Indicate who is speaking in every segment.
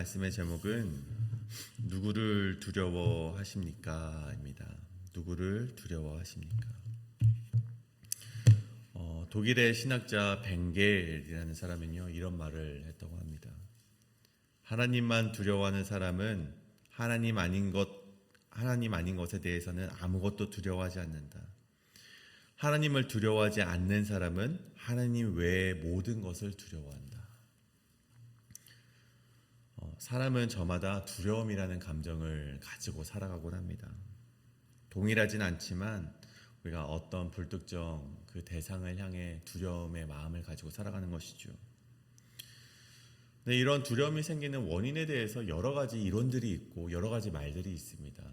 Speaker 1: 말씀의 제목은 누구를 두려워하십니까? 입니다. 누구를 두려워하십니까? 독일의 신학자 벵겔이라는 사람은요, 이런 말을 했다고 합니다. 하나님만 두려워하는 사람은 하나님 아닌 것에 대해서는 아무것도 두려워하지 않는다. 하나님을 두려워하지 않는 사람은 하나님 외의 모든 것을 두려워한다. 사람은 저마다 두려움이라는 감정을 가지고 살아가곤 합니다. 동일하진 않지만 우리가 어떤 불특정 그 대상을 향해 두려움의 마음을 가지고 살아가는 것이죠. 근데 이런 두려움이 생기는 원인에 대해서 여러 가지 이론들이 있고 여러 가지 말들이 있습니다.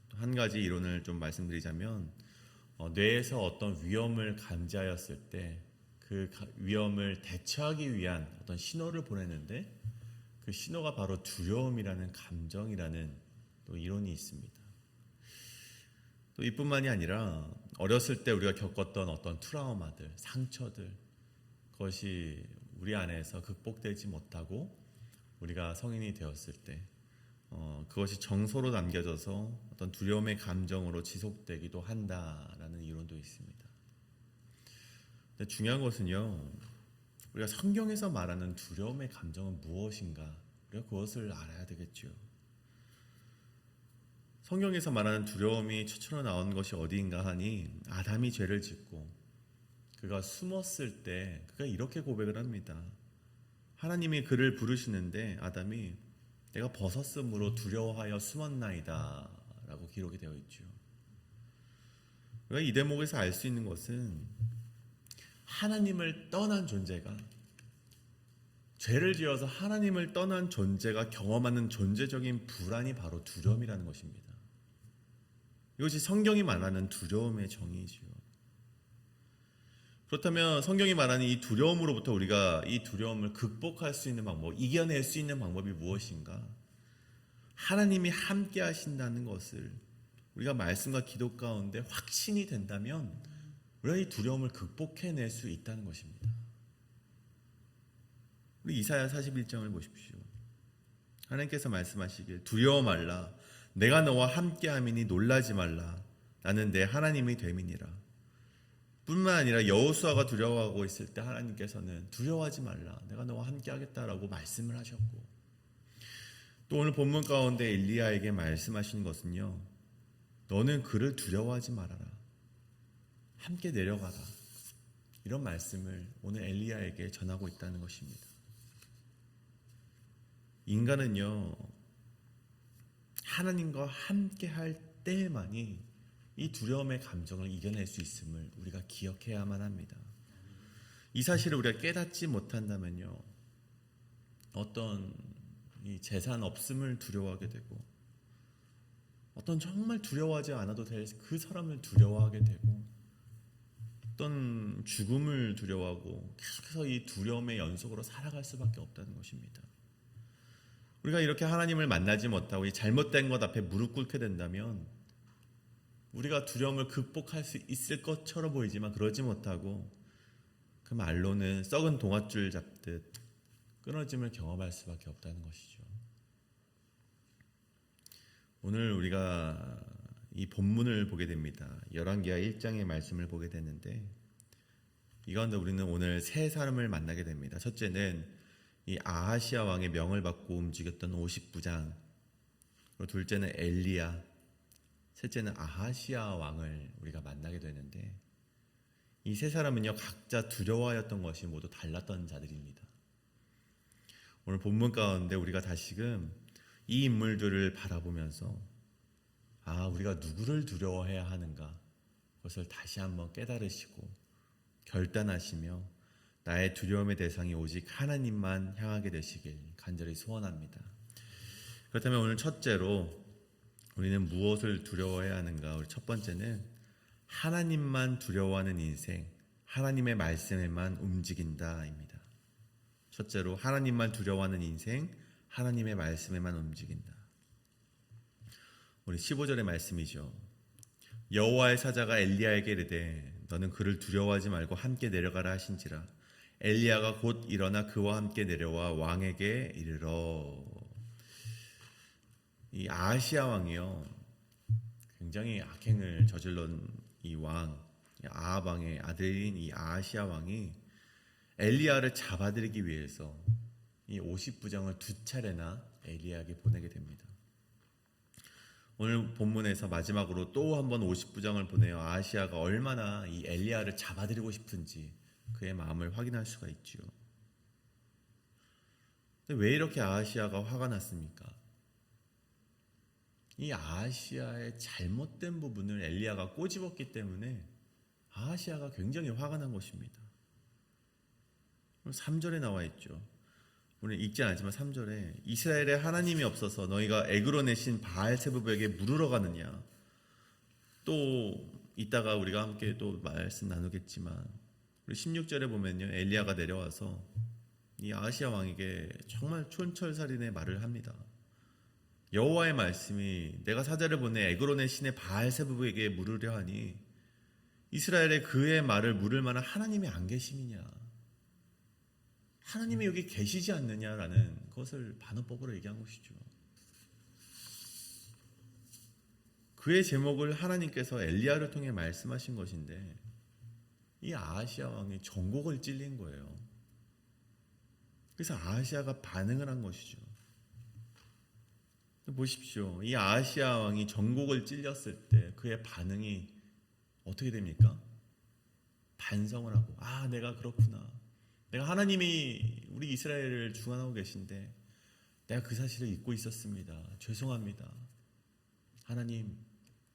Speaker 1: 한 가지 이론을 좀 말씀드리자면 뇌에서 어떤 위험을 감지하였을 때 그 위험을 대처하기 위한 어떤 신호를 보내는데 그 신호가 바로 두려움이라는 감정이라는 또 이론이 있습니다. 또 이뿐만이 아니라 어렸을 때 우리가 겪었던 어떤 트라우마들, 상처들, 그것이 우리 안에서 극복되지 못하고 우리가 성인이 되었을 때 그것이 정서로 남겨져서 어떤 두려움의 감정으로 지속되기도 한다라는 이론도 있습니다. 근데 중요한 것은요, 우리가 성경에서 말하는 두려움의 감정은 무엇인가? 우리가 그것을 알아야 되겠죠. 성경에서 말하는 두려움이 최초로 나온 것이 어디인가 하니 아담이 죄를 짓고 그가 숨었을 때 그가 이렇게 고백을 합니다. 하나님이 그를 부르시는데 아담이 내가 벗었으므로 두려워하여 숨었나이다 라고 기록이 되어 있죠. 우리가 이 대목에서 알 수 있는 것은 하나님을 떠난 존재가, 죄를 지어서 하나님을 떠난 존재가 경험하는 존재적인 불안이 바로 두려움이라는 것입니다. 이것이 성경이 말하는 두려움의 정의지요. 그렇다면 성경이 말하는 이 두려움으로부터 우리가 이 두려움을 극복할 수 있는 방법, 이겨낼 수 있는 방법이 무엇인가? 하나님이 함께 하신다는 것을 우리가 말씀과 기도 가운데 확신이 된다면 우리가 이 두려움을 극복해낼 수 있다는 것입니다. 우리 이사야 41장을 보십시오. 하나님께서 말씀하시길 두려워 말라. 내가 너와 함께함이니 놀라지 말라. 나는 내 하나님이 됨이니라. 뿐만 아니라 여호수아가 두려워하고 있을 때 하나님께서는 두려워하지 말라. 내가 너와 함께하겠다라고 말씀을 하셨고, 또 오늘 본문 가운데 엘리야에게 말씀하신 것은요, 너는 그를 두려워하지 말아라. 함께 내려가라. 이런 말씀을 오늘 엘리야에게 전하고 있다는 것입니다. 인간은요, 하나님과 함께 할 때만이 이 두려움의 감정을 이겨낼 수 있음을 우리가 기억해야만 합니다. 이 사실을 우리가 깨닫지 못한다면요, 어떤 이 재산 없음을 두려워하게 되고, 어떤 정말 두려워하지 않아도 될 그 사람을 두려워하게 되고, 어떤 죽음을 두려워하고 계속해서 이 두려움의 연속으로 살아갈 수밖에 없다는 것입니다. 우리가 이렇게 하나님을 만나지 못하고 이 잘못된 것 앞에 무릎 꿇게 된다면 우리가 두려움을 극복할 수 있을 것처럼 보이지만 그러지 못하고 그 말로는 썩은 동아줄 잡듯 끊어짐을 경험할 수밖에 없다는 것이죠. 오늘 우리가 이 본문을 보게 됩니다. 열왕기하 1장의 말씀을 보게 되는데 이 가운데 우리는 오늘 세 사람을 만나게 됩니다. 첫째는 이 아하시아 왕의 명을 받고 움직였던 50부장, 그리고 둘째는 엘리야, 셋째는 아하시아 왕을 우리가 만나게 되는데 이 세 사람은요, 각자 두려워하였던 것이 모두 달랐던 자들입니다. 오늘 본문 가운데 우리가 다시금 이 인물들을 바라보면서 우리가 누구를 두려워해야 하는가, 그것을 다시 한번 깨달으시고 결단하시며 나의 두려움의 대상이 오직 하나님만 향하게 되시길 간절히 소원합니다. 그렇다면 오늘 첫째로 우리는 무엇을 두려워해야 하는가? 우리 첫 번째는 하나님만 두려워하는 인생, 하나님의 말씀에만 움직인다입니다. 첫째로 하나님만 두려워하는 인생, 하나님의 말씀에만 움직인다. 우리 15절의 말씀이죠. 여호와의 사자가 엘리야에게 이르되 너는 그를 두려워하지 말고 함께 내려가라 하신지라 엘리야가 곧 일어나 그와 함께 내려와 왕에게 이르러. 이 아하시야 왕이요, 굉장히 악행을 저질른 이 왕, 아합 왕의 아들인 이 아하시야 왕이 엘리야를 잡아들이기 위해서 이 50부장을 두 차례나 엘리야에게 보내게 됩니다. 오늘 본문에서 마지막으로 또 한 번 50부장을 보내어 아하시야가 얼마나 이 엘리야를 잡아들이고 싶은지 그의 마음을 확인할 수가 있지요. 근데 왜 이렇게 아하시야가 화가 났습니까? 이 아하시야의 잘못된 부분을 엘리야가 꼬집었기 때문에 아하시야가 굉장히 화가 난 것입니다. 3절에 나와 있죠. 우리 읽지 않았지만 3절에 이스라엘에 하나님이 없어서 너희가 에그론의 신 바알세부브에게 물으러 가느냐. 또 이따가 우리가 함께 또 말씀 나누겠지만 우리 16절에 보면요, 엘리야가 내려와서 이 아하시야 왕에게 정말 촌철살인의 말을 합니다. 여호와의 말씀이 내가 사자를 보내 에그론의 신의 바알세부브에게 물으려 하니 이스라엘에 그의 말을 물을 만한 하나님이 안 계심이냐, 하나님이 여기 계시지 않느냐라는 것을 반어법으로 얘기한 것이죠. 그의 제목을 하나님께서 엘리야를 통해 말씀하신 것인데 이 아하시야 왕이 전곡을 찔린 거예요. 그래서 아하시야가 반응을 한 것이죠. 보십시오. 이 아하시야 왕이 전곡을 찔렸을 때 그의 반응이 어떻게 됩니까? 반성을 하고, 아, 내가 그렇구나. 내가 하나님이 우리 이스라엘을 주관하고 계신데 내가 그 사실을 잊고 있었습니다. 죄송합니다. 하나님,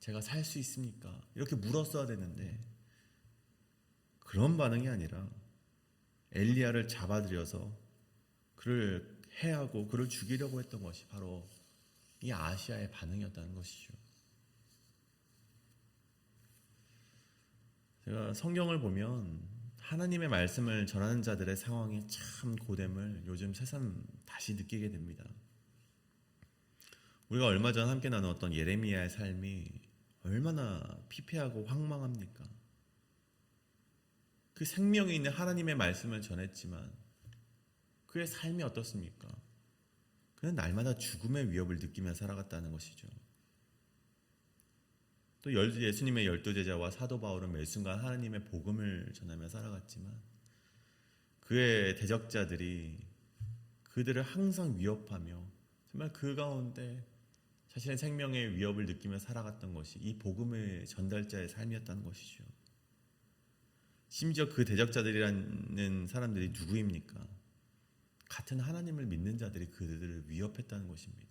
Speaker 1: 제가 살 수 있습니까? 이렇게 물었어야 되는데 그런 반응이 아니라 엘리야를 잡아들여서 그를 해하고 그를 죽이려고 했던 것이 바로 이 아하시야의 반응이었다는 것이죠. 제가 성경을 보면 하나님의 말씀을 전하는 자들의 상황이 참 고됨을 요즘 새삼 다시 느끼게 됩니다. 우리가 얼마 전 함께 나누었던 예레미야의 삶이 얼마나 피폐하고 황망합니까? 그 생명이 있는 하나님의 말씀을 전했지만 그의 삶이 어떻습니까? 그는 날마다 죽음의 위협을 느끼며 살아갔다는 것이죠. 또 예수님의 12제자와 사도 바울은 매 순간 하나님의 복음을 전하며 살아갔지만 그의 대적자들이 그들을 항상 위협하며 정말 그 가운데 자신의 생명의 위협을 느끼며 살아갔던 것이 이 복음의 전달자의 삶이었다는 것이죠. 심지어 그 대적자들이라는 사람들이 누구입니까? 같은 하나님을 믿는 자들이 그들을 위협했다는 것입니다.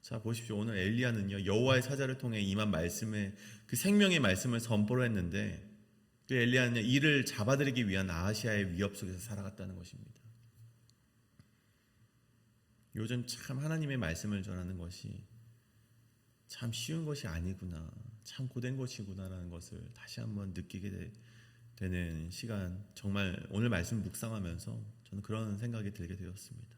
Speaker 1: 자, 보십시오. 오늘 엘리야는요, 여호와의 사자를 통해 임한 말씀에 그 생명의 말씀을 선포를 했는데 그 엘리야는 이를 잡아들이기 위한 아하시야의 위협 속에서 살아갔다는 것입니다. 요즘 참 하나님의 말씀을 전하는 것이 참 쉬운 것이 아니구나, 참 고된 것이구나라는 것을 다시 한번 느끼게 되는 시간, 정말 오늘 말씀 묵상하면서 저는 그런 생각이 들게 되었습니다.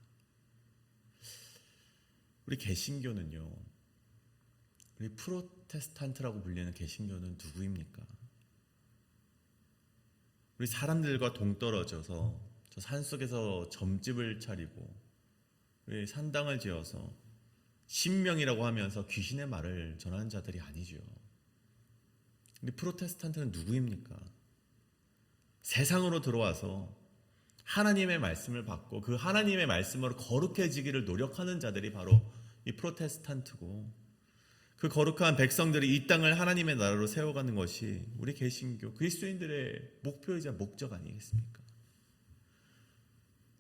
Speaker 1: 우리 개신교는요, 우리 프로테스탄트라고 불리는 개신교는 누구입니까? 우리 사람들과 동떨어져서 저 산속에서 점집을 차리고 우리 산당을 지어서 신명이라고 하면서 귀신의 말을 전하는 자들이 아니죠. 우리 프로테스탄트는 누구입니까? 세상으로 들어와서 하나님의 말씀을 받고 그 하나님의 말씀으로 거룩해지기를 노력하는 자들이 바로 이 프로테스탄트고, 그 거룩한 백성들이 이 땅을 하나님의 나라로 세워가는 것이 우리 개신교 그리스도인들의 목표이자 목적 아니겠습니까?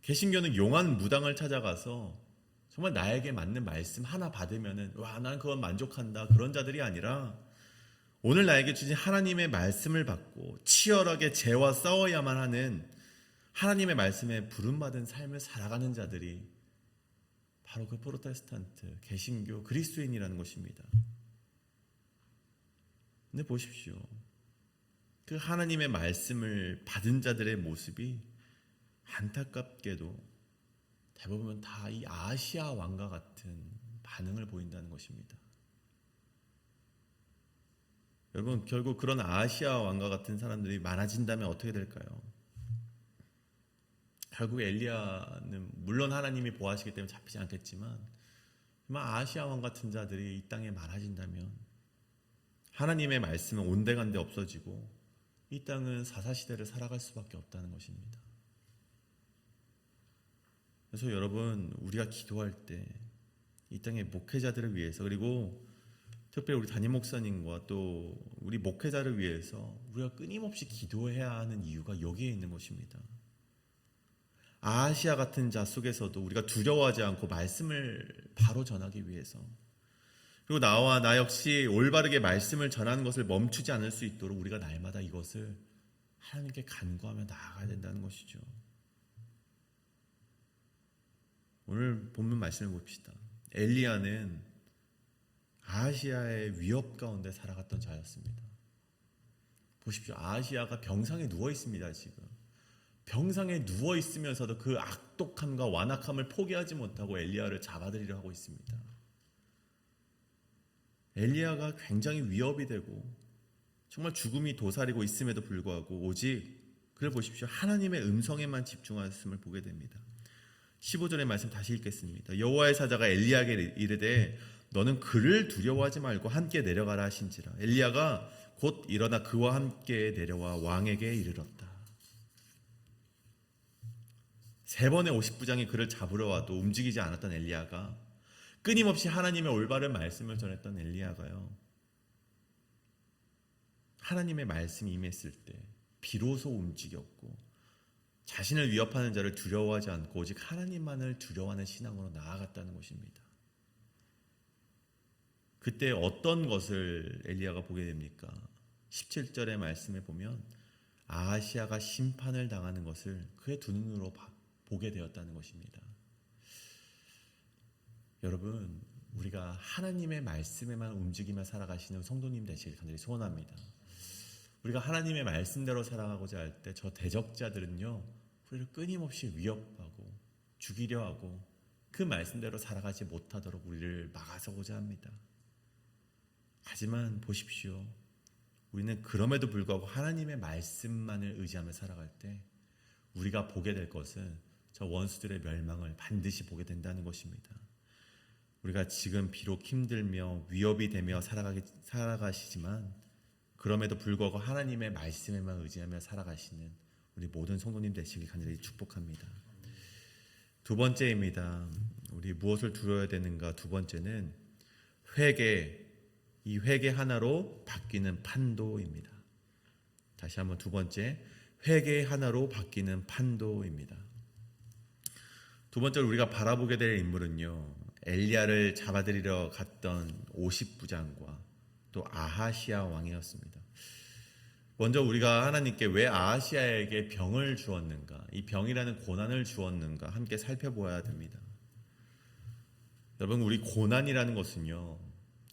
Speaker 1: 개신교는 용한 무당을 찾아가서 정말 나에게 맞는 말씀 하나 받으면은 와, 난 그건 만족한다, 그런 자들이 아니라 오늘 나에게 주신 하나님의 말씀을 받고 치열하게 죄와 싸워야만 하는 하나님의 말씀에 부름받은 삶을 살아가는 자들이 바로 그 프로테스탄트, 개신교, 그리스도인이라는 것입니다. 근데 보십시오. 그 하나님의 말씀을 받은 자들의 모습이 안타깝게도 대부분 다 이 아하시야 왕과 같은 반응을 보인다는 것입니다. 여러분, 결국 그런 아하시야 왕과 같은 사람들이 많아진다면 어떻게 될까요? 결국 엘리야는 물론 하나님이 보호하시기 때문에 잡히지 않겠지만 아하시아 왕 같은 자들이 이 땅에 많아진다면 하나님의 말씀은 온데간데 없어지고 이 땅은 사사시대를 살아갈 수밖에 없다는 것입니다. 그래서 여러분, 우리가 기도할 때 이 땅의 목회자들을 위해서, 그리고 특별히 우리 담임 목사님과 또 우리 목회자를 위해서 우리가 끊임없이 기도해야 하는 이유가 여기에 있는 것입니다. 아하시아 같은 자 속에서도 우리가 두려워하지 않고 말씀을 바로 전하기 위해서, 그리고 나와 나 역시 올바르게 말씀을 전하는 것을 멈추지 않을 수 있도록 우리가 날마다 이것을 하나님께 간구하며 나아가야 된다는 것이죠. 오늘 본문 말씀을 봅시다. 엘리야는 아하시아의 위협 가운데 살아갔던 자였습니다. 보십시오. 아하시아가 병상에 누워 있습니다. 지금 병상에 누워 있으면서도 그 악독함과 완악함을 포기하지 못하고 엘리야를 잡아들이려 하고 있습니다. 엘리야가 굉장히 위협이 되고 정말 죽음이 도사리고 있음에도 불구하고 오직 그를 보십시오. 하나님의 음성에만 집중하였음을 보게 됩니다. 15절의 말씀 다시 읽겠습니다. 여호와의 사자가 엘리야에게 이르되 너는 그를 두려워하지 말고 함께 내려가라 하신지라. 엘리야가 곧 일어나 그와 함께 내려와 왕에게 이르렀다. 3번의 50부장이 그를 잡으러 와도 움직이지 않았던 엘리야가, 끊임없이 하나님의 올바른 말씀을 전했던 엘리야가요, 하나님의 말씀이 임했을 때 비로소 움직였고 자신을 위협하는 자를 두려워하지 않고 오직 하나님만을 두려워하는 신앙으로 나아갔다는 것입니다. 그때 어떤 것을 엘리야가 보게 됩니까? 17절의 말씀에 보면 아하시아가 심판을 당하는 것을 그의 두 눈으로 보게 되었다는 것입니다. 여러분, 우리가 하나님의 말씀에만 움직이며 살아가시는 성도님 되시길 간절히 소원합니다. 우리가 하나님의 말씀대로 살아가고자 할 때 저 대적자들은요, 우리를 끊임없이 위협하고 죽이려 하고 그 말씀대로 살아가지 못하도록 우리를 막아서고자 합니다. 하지만 보십시오. 우리는 그럼에도 불구하고 하나님의 말씀만을 의지하며 살아갈 때 우리가 보게 될 것은 저 원수들의 멸망을 반드시 보게 된다는 것입니다. 우리가 지금 비록 힘들며 위협이 되며 살아가시지만 그럼에도 불구하고 하나님의 말씀에만 의지하며 살아가시는 우리 모든 성도님 되시길 간절히 축복합니다. 두 번째입니다. 우리 무엇을 두려워야 되는가? 두 번째는 회개, 이 회개 하나로 바뀌는 판도입니다. 다시 한번 두 번째, 회개 하나로 바뀌는 판도입니다. 두 번째로 우리가 바라보게 될 인물은요, 엘리야를 잡아들이러 갔던 50부장과 또 아하시아 왕이었습니다. 먼저 우리가 하나님께 왜 아하시아에게 병을 주었는가, 이 병이라는 고난을 주었는가 함께 살펴보아야 됩니다. 여러분, 우리 고난이라는 것은요,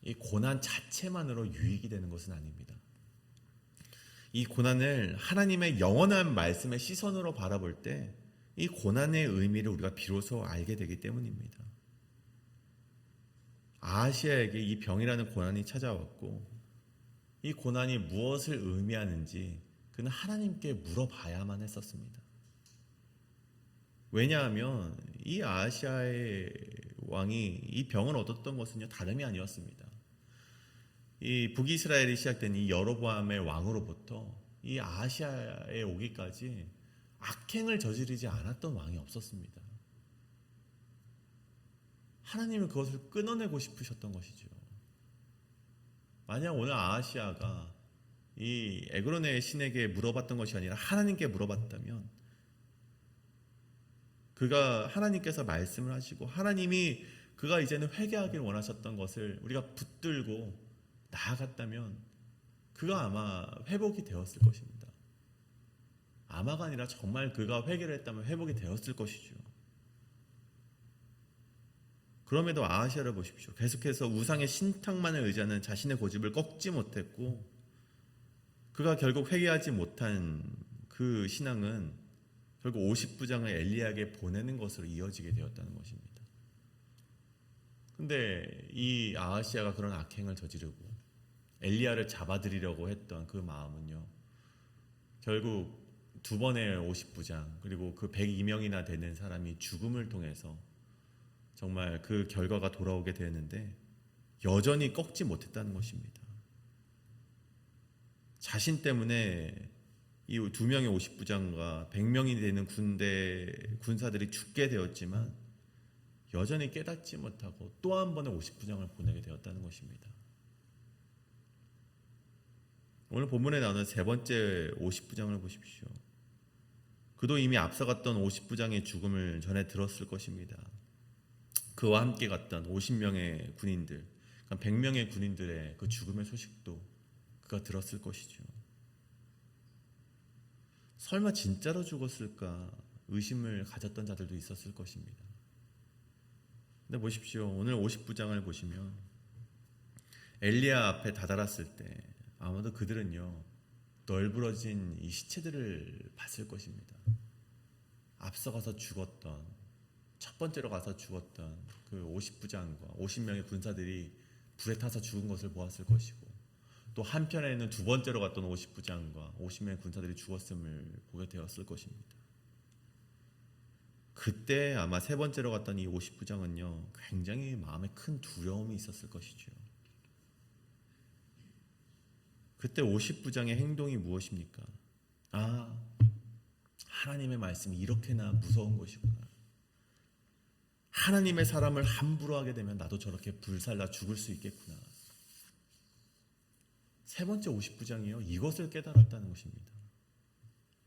Speaker 1: 이 고난 자체만으로 유익이 되는 것은 아닙니다. 이 고난을 하나님의 영원한 말씀의 시선으로 바라볼 때 이 고난의 의미를 우리가 비로소 알게 되기 때문입니다. 아하시아에게 이 병이라는 고난이 찾아왔고 이 고난이 무엇을 의미하는지 그는 하나님께 물어봐야만 했었습니다. 왜냐하면 이 아하시아의 왕이 이 병을 얻었던 것은요, 다름이 아니었습니다. 이 북이스라엘이 시작된 이 여로보암의 왕으로부터 이 아하시아에 오기까지 악행을 저지르지 않았던 왕이 없었습니다. 하나님은 그것을 끊어내고 싶으셨던 것이죠. 만약 오늘 아하시아가 이 에그론의 신에게 물어봤던 것이 아니라 하나님께 물어봤다면, 그가 하나님께서 말씀을 하시고 하나님이 그가 이제는 회개하길 원하셨던 것을 우리가 붙들고 나아갔다면 그가 아마 회복이 되었을 것입니다. 아마가 아니라 정말 그가 회개를 했다면 회복이 되었을 것이죠. 그럼에도 아하시아를 보십시오. 계속해서 우상의 신탁만을 의지하는 자신의 고집을 꺾지 못했고 그가 결국 회개하지 못한 그 신앙은 결국 50부장을 엘리야에게 보내는 것으로 이어지게 되었다는 것입니다. 근데 이 아하시아가 그런 악행을 저지르고 엘리야를 잡아들이려고 했던 그 마음은요, 결국 두 번의 50부장 그리고 그 102명이나 되는 사람이 죽음을 통해서 정말 그 결과가 돌아오게 되었는데 여전히 꺾지 못했다는 것입니다. 자신 때문에 이 두 명의 50부장과 100명이 되는 군사들이 죽게 되었지만 여전히 깨닫지 못하고 또 한 번의 50부장을 보내게 되었다는 것입니다. 오늘 본문에 나오는 세 번째 50부장을 보십시오. 그도 이미 앞서갔던 50부장의 죽음을 전해 들었을 것입니다. 그와 함께 갔던 50명의 군인들, 100명의 군인들의 그 죽음의 소식도 그가 들었을 것이죠. 설마 진짜로 죽었을까 의심을 가졌던 자들도 있었을 것입니다. 근데 보십시오. 오늘 50부장을 보시면 엘리야 앞에 다다랐을 때 아마도 그들은요 널브러진 이 시체들을 봤을 것입니다. 앞서가서 죽었던, 첫 번째로 가서 죽었던 그 50부장과 50명의 군사들이 불에 타서 죽은 것을 보았을 것이고, 또 한편에는 두 번째로 갔던 50부장과 50명의 군사들이 죽었음을 보게 되었을 것입니다. 그때 아마 세 번째로 갔던 이 50부장은요 굉장히 마음에 큰 두려움이 있었을 것이죠. 그때 50부장의 행동이 무엇입니까? 하나님의 말씀이 이렇게나 무서운 것이구나. 하나님의 사람을 함부로 하게 되면 나도 저렇게 불살라 죽을 수 있겠구나. 세 번째 50부장이요 이것을 깨달았다는 것입니다.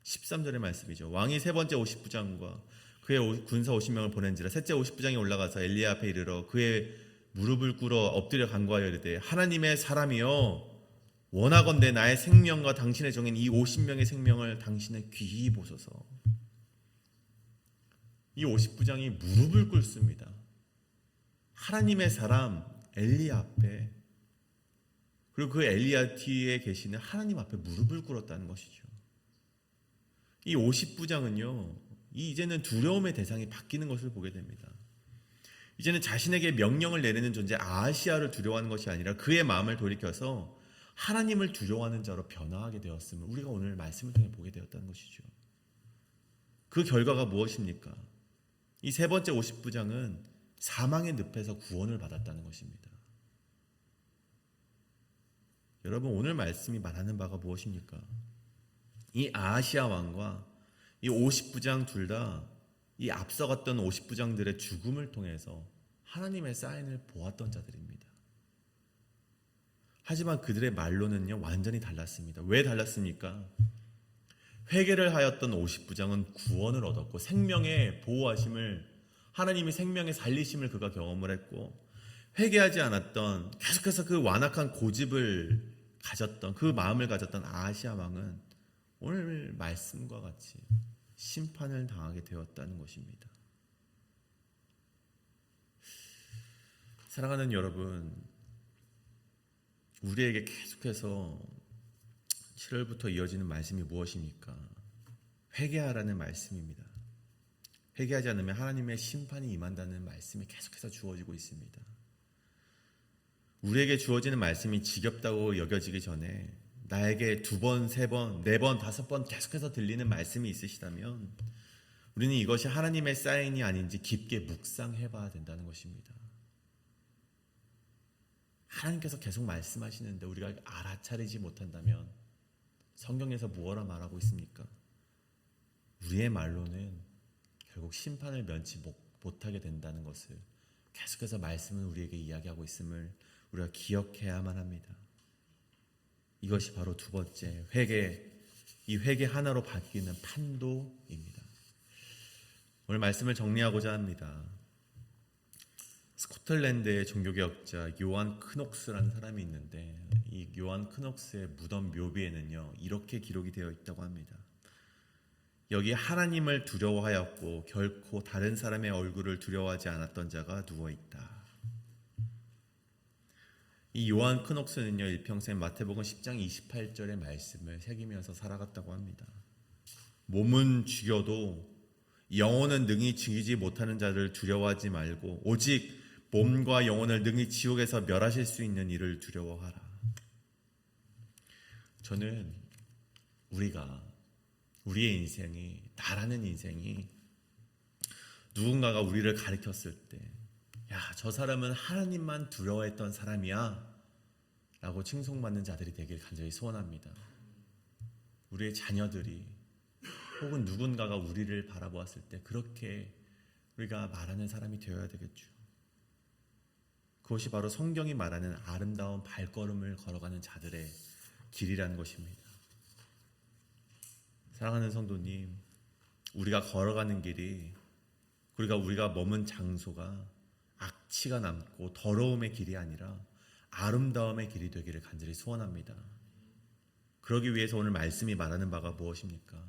Speaker 1: 13절의 말씀이죠. 왕이 세 번째 50부장과 그의 군사 50명을 보낸지라 셋째 50부장이 올라가서 엘리야 앞에 이르러 그의 무릎을 꿇어 엎드려 간구하여 이르되 하나님의 사람이여 원하건대 나의 생명과 당신의 종인 이 50명의 생명을 당신의 귀히 보소서. 이 50부장이 무릎을 꿇습니다. 하나님의 사람 엘리야 앞에, 그리고 그 엘리야 뒤에 계시는 하나님 앞에 무릎을 꿇었다는 것이죠. 이 50부장은요 이제는 두려움의 대상이 바뀌는 것을 보게 됩니다. 이제는 자신에게 명령을 내리는 존재 아하시야를 두려워하는 것이 아니라 그의 마음을 돌이켜서 하나님을 두려워하는 자로 변화하게 되었음을 우리가 오늘 말씀을 통해 보게 되었다는 것이죠. 그 결과가 무엇입니까? 이 세 번째 50부장은 사망의 늪에서 구원을 받았다는 것입니다. 여러분, 오늘 말씀이 말하는 바가 무엇입니까? 이 아하시야 왕과 이 50부장 둘 다 이 앞서갔던 50부장들의 죽음을 통해서 하나님의 사인을 보았던 자들입니다. 하지만 그들의 말로는요 완전히 달랐습니다. 왜 달랐습니까? 회개를 하였던 50부장은 구원을 얻었고 생명의 보호하심을, 하나님이 생명의 살리심을 그가 경험을 했고, 회개하지 않았던, 계속해서 그 완악한 고집을 가졌던, 그 마음을 가졌던 아하시야 왕은 오늘 말씀과 같이 심판을 당하게 되었다는 것입니다. 사랑하는 여러분, 우리에게 계속해서 7월부터 이어지는 말씀이 무엇입니까? 회개하라는 말씀입니다. 회개하지 않으면 하나님의 심판이 임한다는 말씀이 계속해서 주어지고 있습니다. 우리에게 주어지는 말씀이 지겹다고 여겨지기 전에 나에게 두 번, 세 번, 네 번, 다섯 번 계속해서 들리는 말씀이 있으시다면 우리는 이것이 하나님의 사인이 아닌지 깊게 묵상해 봐야 된다는 것입니다. 하나님께서 계속 말씀하시는데 우리가 알아차리지 못한다면 성경에서 무엇라 말하고 있습니까? 우리의 말로는 결국 심판을 면치 못하게 된다는 것을 계속해서 말씀은 우리에게 이야기하고 있음을 우리가 기억해야만 합니다. 이것이 바로 두 번째 회개, 이 회개 하나로 바뀌는 판도입니다. 오늘 말씀을 정리하고자 합니다. 스코틀랜드의 종교개혁자 요한 크녹스라는 사람이 있는데 이 요한 크녹스의 무덤 묘비에는요 이렇게 기록이 되어 있다고 합니다. 여기 하나님을 두려워하였고 결코 다른 사람의 얼굴을 두려워하지 않았던 자가 누워있다. 이 요한 크녹스는요 일평생 마태복음 10장 28절의 말씀을 새기면서 살아갔다고 합니다. 몸은 죽여도 영혼은 능히 죽이지 못하는 자를 두려워하지 말고 오직 몸과 영혼을 능히 지옥에서 멸하실 수 있는 이를 두려워하라. 저는 우리가 우리의 인생이, 나라는 인생이 누군가가 우리를 가리켰을 때, 야, 저 사람은 하나님만 두려워했던 사람이야 라고 칭송받는 자들이 되길 간절히 소원합니다. 우리의 자녀들이 혹은 누군가가 우리를 바라보았을 때 그렇게 우리가 말하는 사람이 되어야 되겠죠. 그것이 바로 성경이 말하는 아름다운 발걸음을 걸어가는 자들의 길이라는 것입니다. 사랑하는 성도님, 우리가 걸어가는 길이, 우리가 머문 장소가 악취가 남고 더러움의 길이 아니라 아름다움의 길이 되기를 간절히 소원합니다. 그러기 위해서 오늘 말씀이 말하는 바가 무엇입니까?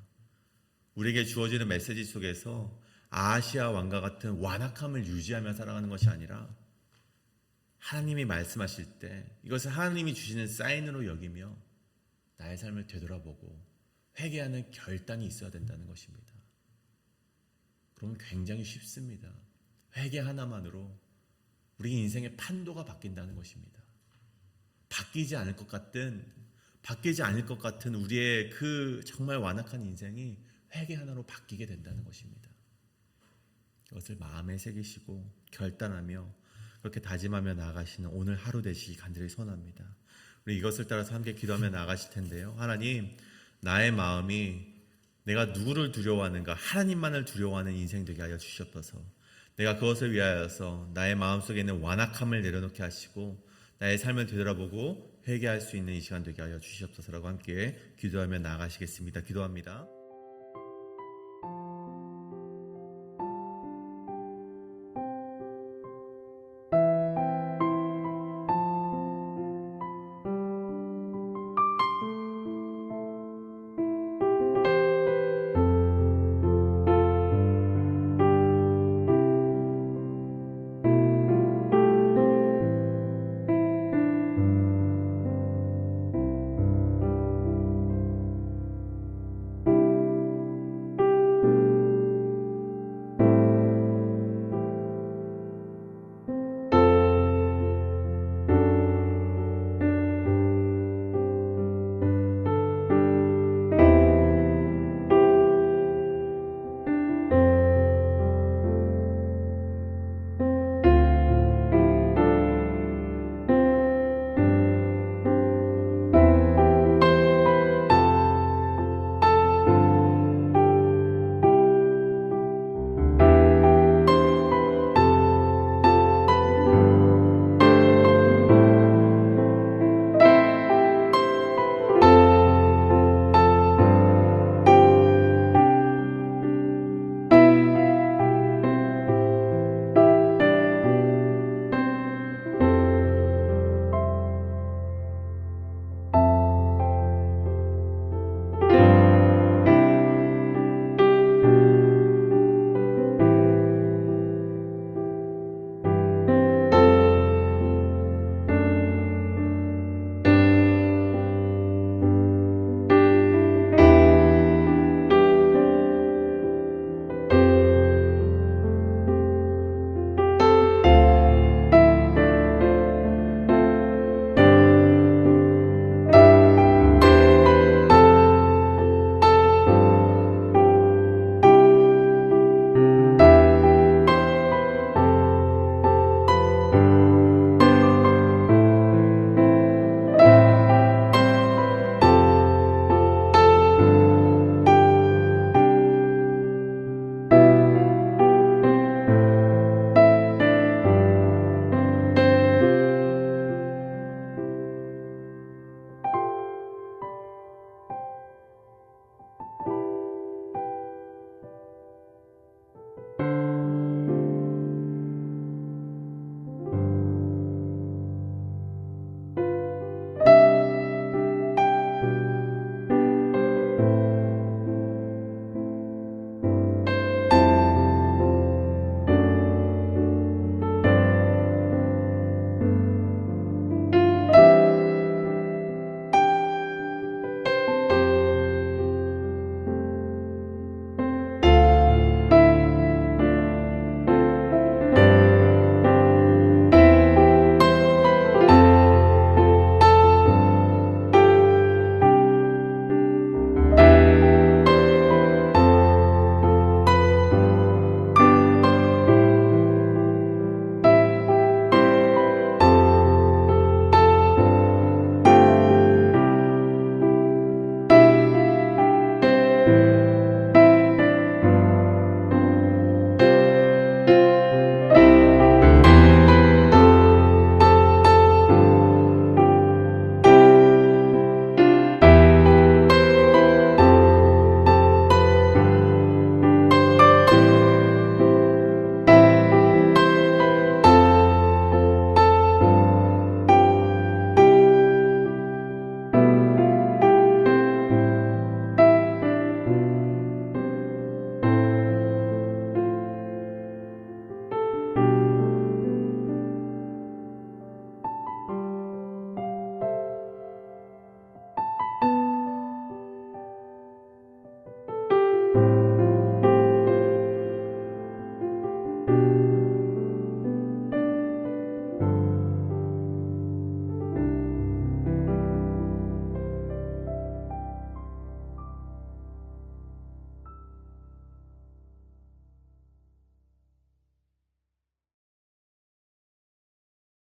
Speaker 1: 우리에게 주어지는 메시지 속에서 아하시아 왕과 같은 완악함을 유지하며 살아가는 것이 아니라 하나님이 말씀하실 때 이것을 하나님이 주시는 사인으로 여기며 나의 삶을 되돌아보고 회개하는 결단이 있어야 된다는 것입니다. 그러면 굉장히 쉽습니다. 회개 하나만으로 우리 인생의 판도가 바뀐다는 것입니다. 바뀌지 않을 것 같은 우리의 그 정말 완악한 인생이 회개 하나로 바뀌게 된다는 것입니다. 이것을 마음에 새기시고 결단하며 그렇게 다짐하며 나아가시는 오늘 하루 되시기 간절히 소원합니다. 우리 이것을 따라서 함께 기도하며 나아가실 텐데요. 하나님, 나의 마음이 내가 누구를 두려워하는가, 하나님만을 두려워하는 인생 되게 하여 주시옵소서. 내가 그것을 위하여서 나의 마음속에 있는 완악함을 내려놓게 하시고 나의 삶을 되돌아보고 회개할 수 있는 이 시간 되게 하여 주시옵소서라고 함께 기도하며 나아가시겠습니다. 기도합니다.